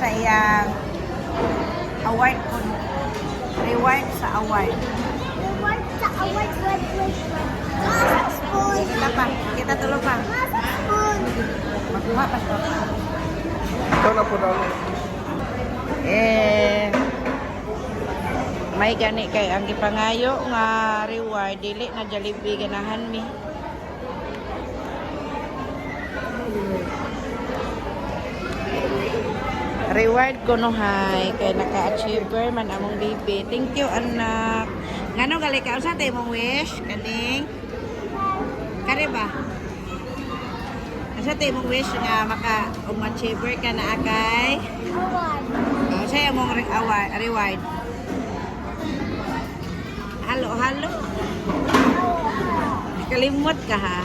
sa iyang award kun reward sa award. Reward sa award, graduation. Spoon. Kita pa, kita tulog pa. Spoon. Magkuha pa siya. Ito na po namin. May gani kay ang gipangayo nga reward dili na Jollibee ganahan mi. Reward ko no hay kay naka-achiever man among bibi. Thank you anak. Ngano gali ka sa tay mong wish kaning? Kare ba? Asa tay mong wish nga maka achiever ka na akay? Award. Saya mong reward. Halo. Kalimot ka ha.